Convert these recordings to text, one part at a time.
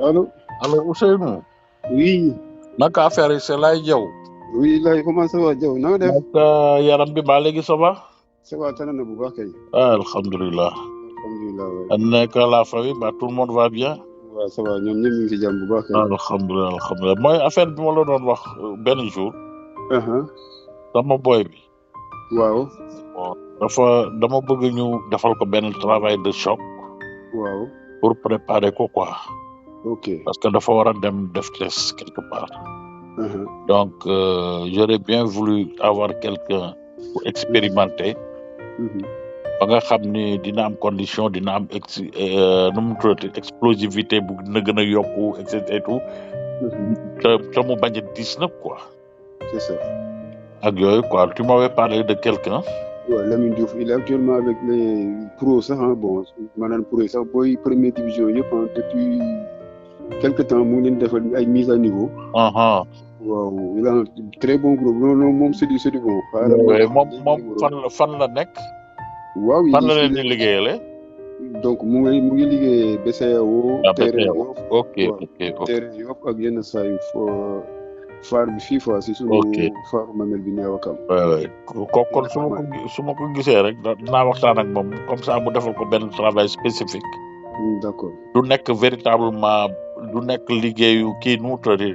Allô? Allo Ousseynou. Oui, Naka affaire yi c'est Laye Diaw. oui, là, comment ça va, Diaw? Na nga def? Naka yaram bi ba léegi ça va? Ça va, tane na bu baax kay. Alhamdulillah. Alhamdulilah, waay. Naka la famille ba tout le monde va bien? waaw ça va ñoom ñëpp ñu ngi si jàmm bu baax kay. Alhamdulillah alhamdulillah mooy affaire bi ma la doon wax benn jour sama boy bi. waaw dama bëgg ñu defal ko benn travail de choc waaw pour préparer ko quoi. ok. Parce que dafa war a dem def test quelque part. Donc j'aurais bien voulu avoir quelqu'un pour expérimenter. ba nga xam ni dina am condition dina am nu mu tuddati explosivité bu na gën a yokku et cetera et tout. te mu bañ a diis nag quoi. C'est ça. ak yooyu quoi tu m'avais parlé de quelqu'un. waaw Lamine Diouf il est actuellement avec les pros sax bon maanaam pro yi sax booy première division yëpp depuis quelque temps mu ngi leen defal ay mise à niveau. waaw il a un très bon groupe loolu moom c'est du bon. moom fan la nekk. waaw fan la leen di liggéeyale. donc mu ngi liggéey BCEAO. terrain Yoff ok terrain Yoff ak yenn saa yu faar bi fii fois si suñu faaru mamel bi neew akam. kon su ma ko gisee rek dinaa waxtaan ak moom comme ça mu defal ko benn travail spécifique. d'accord du nekk véritablement du nekk liggéeyu kii nu mu tuddati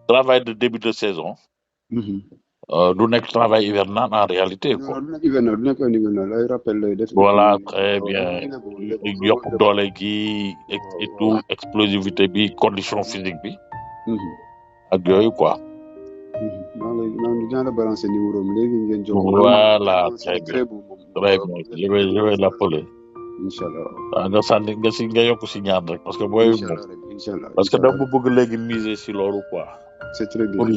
travail de début de saison. du nekk travail hivernal en réalité quoi. du nekk hivernal ay rappel lay def. voilà très bien yokk doole gi et tout explosivité bi condition physique bi. ak yooyu quoi. dinaa la balancer numéro am léegi ngeen jox. voilà très bien je vais l'appeler. Inch'Allah. waaw nga yokk si ñaan rek parce que booy. Inch'Allah parce que dama bëgg léegi miser si loolu quoi. c'est très bien. pour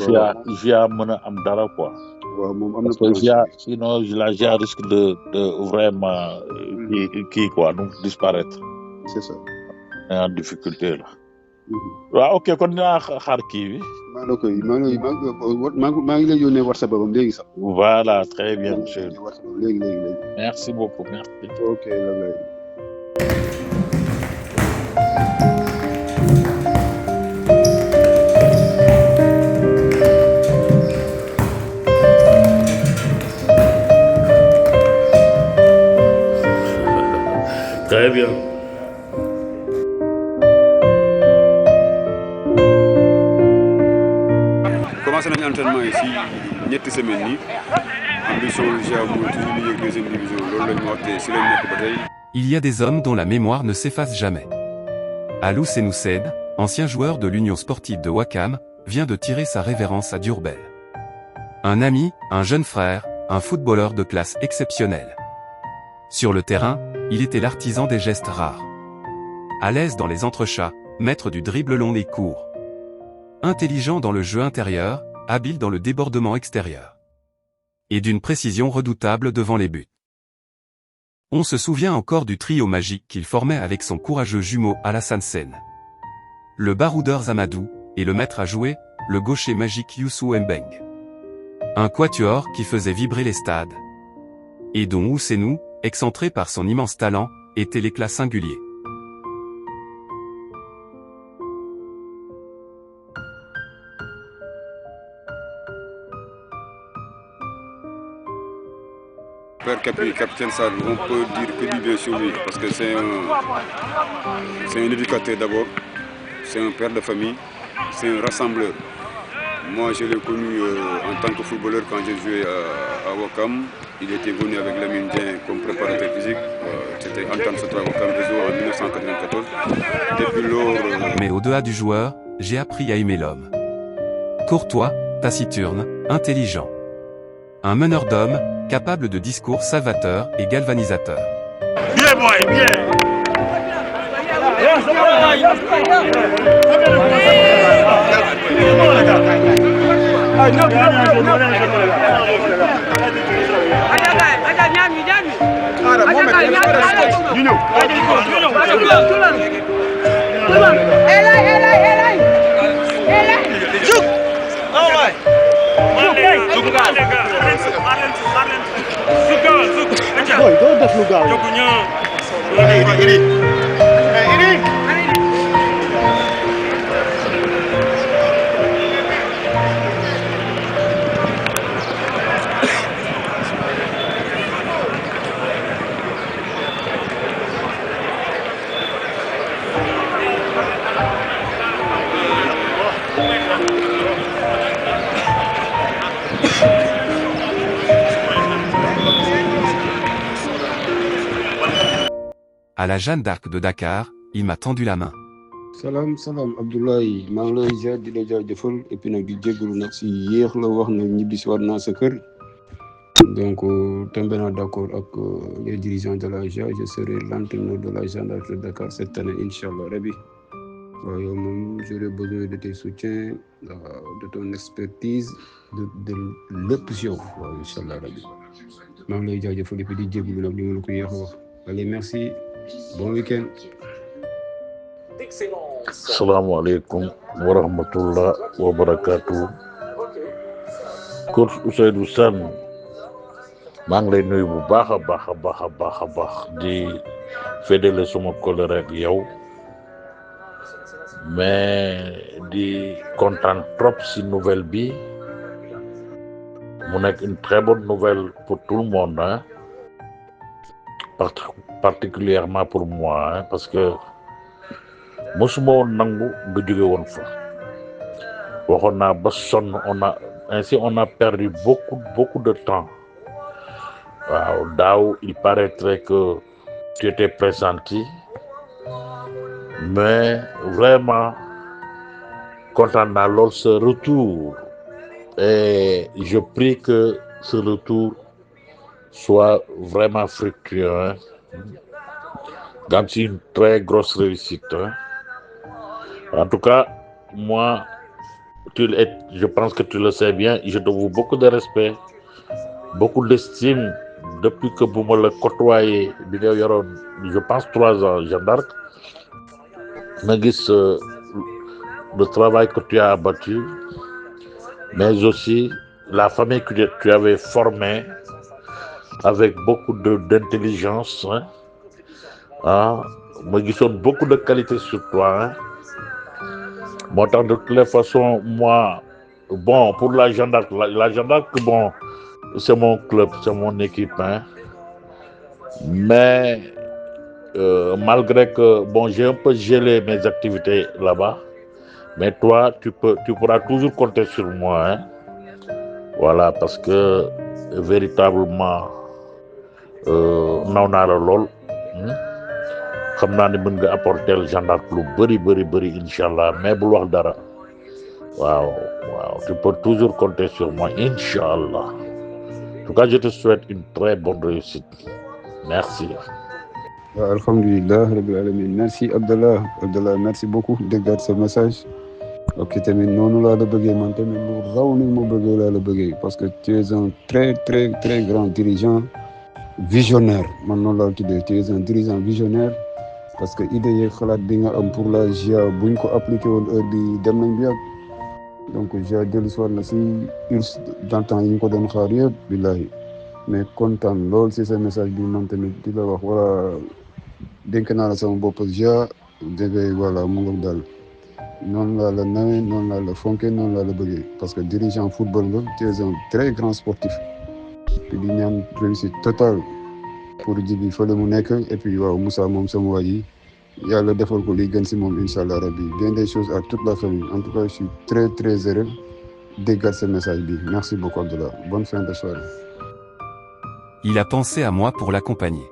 GIA mën a am dara quoi. waaw moom am na. parce que GIA sinon la GIA risque de vraiment kii quoi donc disparaître. c'est ça. en difficulté la. waaw ok kon dinaa xaar kii bi. maa ngi lay yónnee WhatsApp am léegi sax. voilà très bien monsieur. léegi. merci beaucoup merci. ok Lamine. Très bien. commencé nañu entraînement yi si ñetti semaines nii ambition GIA mooy toujours ñu yëg deuxième division loolu lañ ma wax te si lañ nekk ba tey. Il y a des hommes dont la mémoire ne s'efface jamais. Alou Senoussaid, ancien joueur de l'Union sportive de Ouakam, vient de tirer sa révérence à Diourbel. Un ami, un jeune frère, un footballeur de classe exceptionnelle. Sur le terrain, il était l'artisan des gestes rares. À l'aise dans les entrechats, maître du dribble long et court. Intelligent dans le jeu intérieur, habile dans le débordement extérieur. Et d'une précision redoutable devant les buts. On se souvient encore du trio magique qu'il formait avec son courageux jumeau Alassane Sène. Le baroudeur Zamadou, et le maître à jouer, le gaucher magique Youssou Mbeng. Un quatuor qui faisait vibrer les stades. Et dont Ousseynou, excentré par son immense talent, était l'éclat singulier. Père capitaine Sarr, on peut dire que du bien sur lui parce que c'est un éducateur d'abord, c'est un père de famille, c'est un rassembleur. Moi je l'ai connu en tant que footballeur quand j'ai joué à Ouakam. Il était venu avec Lamine Dieng comme préparateur physique. C'était Entente Sotra Ouakam Réseau en 1994. Depuis lors... Mais au-delà du joueur, j'ai appris à aimer l'homme. Courtois, taciturne, intelligent. Un meneur d'hommes, capable de discours salvateurs et galvanisateurs. Bien boy, bien. Boy, doo def lu gaaw. à la Jeanne d'Arc de Dakar, il m'a tendu la main. Salam Abdoulaye maa ngi lay ziar di la jaajëfal et puis nag di jégalu nag si yéex la wax na ñibbi si waat naa sa kër donc tombé naa d'accord ak les dirigeants de la JA je serai l'entraîneur de la Jeanne d'Arc de Dakar cette année inchallah rabbi waaw yow moom j'aurai besoin de tes soutiens de ton expertise de lépp si yow waaw inchallah rabbi maa ngi lay jaajëfal et puis di jégalu nag li ma la ko yéex a wax allez merci bon week-end. Assalamualaikum warahmatullah wabarakatuh. Coach Ousseynou Sane maa ngi lay nuyu bu baax a baax di fédélé suma colère ak yow mais di kontaan trop si nouvelle bi mu nekk une très bonne nouvelle pour tout le monde hein particulièrement pour moi hein, parce que mosuma woon nangu nga jóge woon fa waxoon naa ba sonn on a perdu beaucoup de temps waaw daaw il paraîtrait que tu étais pressenti mais vraiment kontaan naa lool ce retour et je prie que ce retour soit vraiment fructueux hein. Comme c'est une très grosse réussite hein. En tout cas, moi, je pense que tu le sais bien, je te voue beaucoup de respect, beaucoup d'estime depuis que vous me le côtoyez, je pense 3 ans, Jeanne d'Arc. Le travail que tu as abattu, mais aussi la famille que tu avais formée avec beaucoup d'intelligence. Hein. Ah, beaucoup de qualité sur toi. Hein. Bon, de toutes les façons, moi, bon, pour la Jeanne d'Arc, la Jeanne d'Arc, bon, c'est mon club, c'est mon équipe, hein. Mais malgré que, bon, j'ai un peu gelé mes activités là-bas, mais toi, tu pourras toujours compter sur moi, hein. Voilà, parce que véritablement, non, lol. xam naa ne mën nga apporter Jeanne d'Arc lu bëri inchallah mais bul wax dara waaw tu peux toujours compter sur moi inchallah en tout cas je te souhaite une très bonne réussite merci. Alhamdulillah rabbil alamin merci Abdallah merci beaucoup déggaat ce message ok tamit noonu laa la bëggee man tamit lu raw ni ma bëggee laa la bëggee parce que tu es un très très très grand dirigeant visionnaire man noonu laa tuddee tu es un dirigeant visionnaire parce que idée yi xalaat bi nga am pour la GIA buñ ko appliqué woon heure bi dem nañ bi yàgg donc GIA dellu soir na si urs dans temps yi ñu ko doon xaar yëpp billahi mais kontaan lool si sa message bi man tamit di la wax wala dénk naa la sama bopp GIA dégg voilà mu ngoog daal noonu laa la nawee noonu laa la fonke noonu laa la bëggee parce que dirigeant football nga tu es un très grand sportif te di ñaan réussite totale pour Djibi fële mu nekk et puis waaw Moussa moom sama waa ji yàlla defal ko li gën si moom inchallah rabbi bien des choses à toute la famille en tout cas je suis très très heureux déggal ce message bi merci beaucoup Abdallah bonne fin de soirée. Il a pensé à moi pour l'accompagner.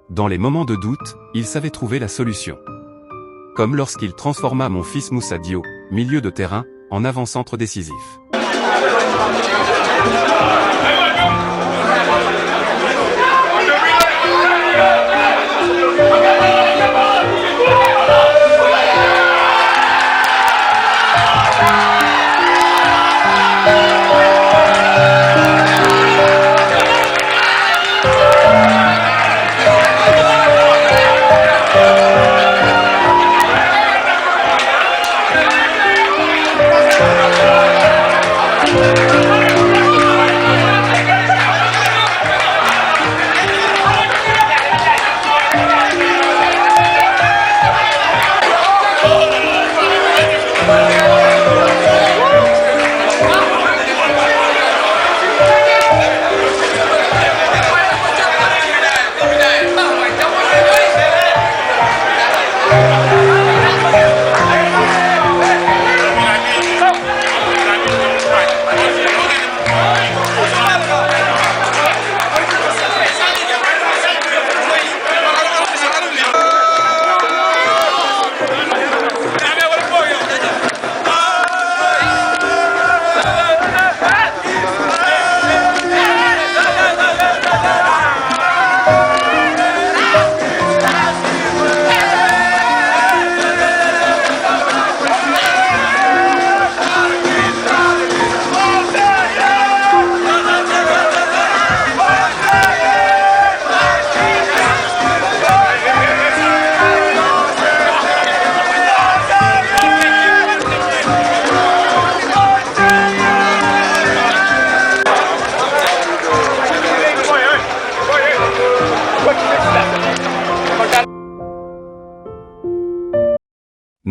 Dans les moments de doute, il savait trouver la solution. Comme lorsqu'il transforma mon fils Moussa Dio, milieu de terrain, en avant-centre décisif.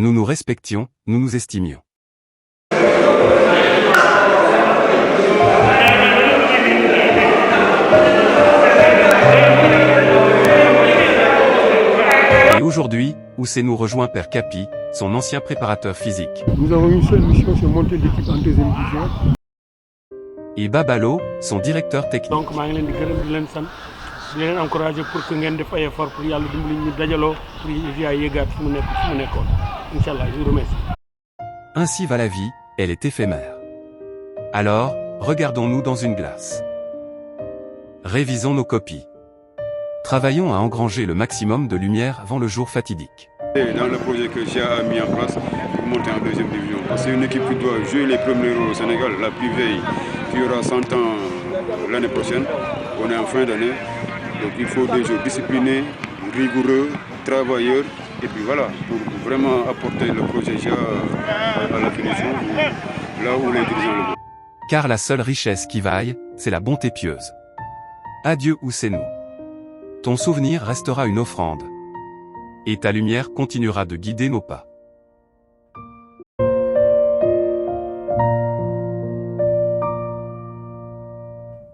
Nous nous respections, nous nous estimions. Et aujourd'hui, Ousseynou rejoint Père Capi, son ancien préparateur physique. Nous avons une seule mission, c'est monter l'équipe en deuxième division. Et Babalo, son directeur technique. Donc, je vais leen encourager pour que ngeen def ay effort pour yàlla dimbali ñu dajaloo pour UJA yéegaat fu mu nekkoon. Inch'Allah, je vous remercie. Ainsi va la vie, elle est éphémère. Alors, regardons-nous dans une glace. Révisons nos copies. Travaillons à engranger le maximum de lumière avant le jour fatidique. Dans le projet que GIA a mis en place pour monter en deuxième division, parce que c'est une équipe qui doit jouer les premiers rôles au Sénégal, la plus vieille, qui aura 100 ans l'année prochaine. On est en fin d'année, donc il faut des joueurs disciplinés, rigoureux, travailleurs, et puis voilà, pour vraiment apporter le projet GIA à la finition, là où les dirigeants le veulent. Car la seule richesse qui vaille, c'est la bonté pieuse. Adieu Ousseynou. Ton souvenir restera une offrande. Et ta lumière continuera de guider nos pas.